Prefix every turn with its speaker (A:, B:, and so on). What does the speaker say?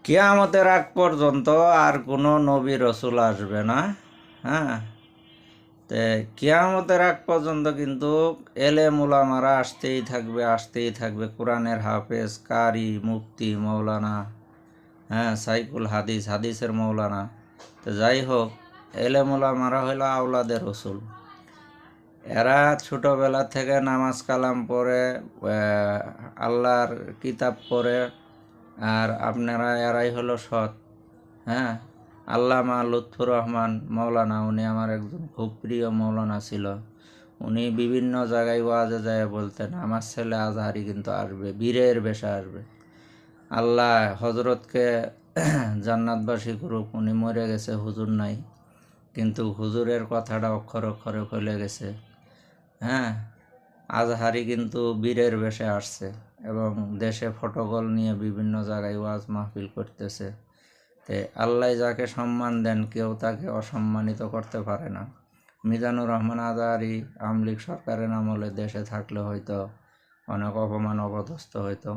A: কিয়ামতের আগ পর্যন্ত আর কোনো নবী রসুল আসবে না। হ্যাঁ, তে কিয়ামতের আগ পর্যন্ত কিন্তু এলেম উলামারা আসতেই থাকবে। কোরআনের হাফেজ, কারি, মুফতি, মৌলানা, হ্যাঁ, সাইকুল হাদিস, হাদিসের মৌলানা। তো যাই হোক, এলেম উলামারা হইল আওলাদের রসুল। এরা ছোটবেলা থেকে নামাজ কালাম পড়ে, আল্লাহর কিতাব পড়ে, আর আপনারা এরাই হলো সৎ। হ্যাঁ, আল্লামা লুৎফুর রহমান মৌলানা, উনি আমার একজন খুব প্রিয় মৌলানা ছিল। উনি বিভিন্ন জায়গায় ওয়াজে যায় বলতেন, আমার ছেলে আজহারি কিন্তু আসবে, বীরের বেশে আসবে। আল্লাহ হজরতকে জান্নাতবাসী করুক। উনি মরে গেছে, হুজুর নাই, কিন্তু হুজুরের কথাটা অক্ষরে অক্ষরে ফলে গেছে। হ্যাঁ, আজহারি কিন্তু বীরের বেশে আসছে এবং দেশে ফটোকল নিয়ে বিভিন্ন জায়গায় ওয়াজ মাহফিল করতেছে। তে আল্লাহ যাকে সম্মান দেন, কেউ তাকে অসম্মানিত করতে পারে না। মিজানুর রহমান আজহারি আওয়ামী লীগ সরকারের আমলে দেশে থাকলে হয়তো অনেক অপমান অপদস্থ হইতো।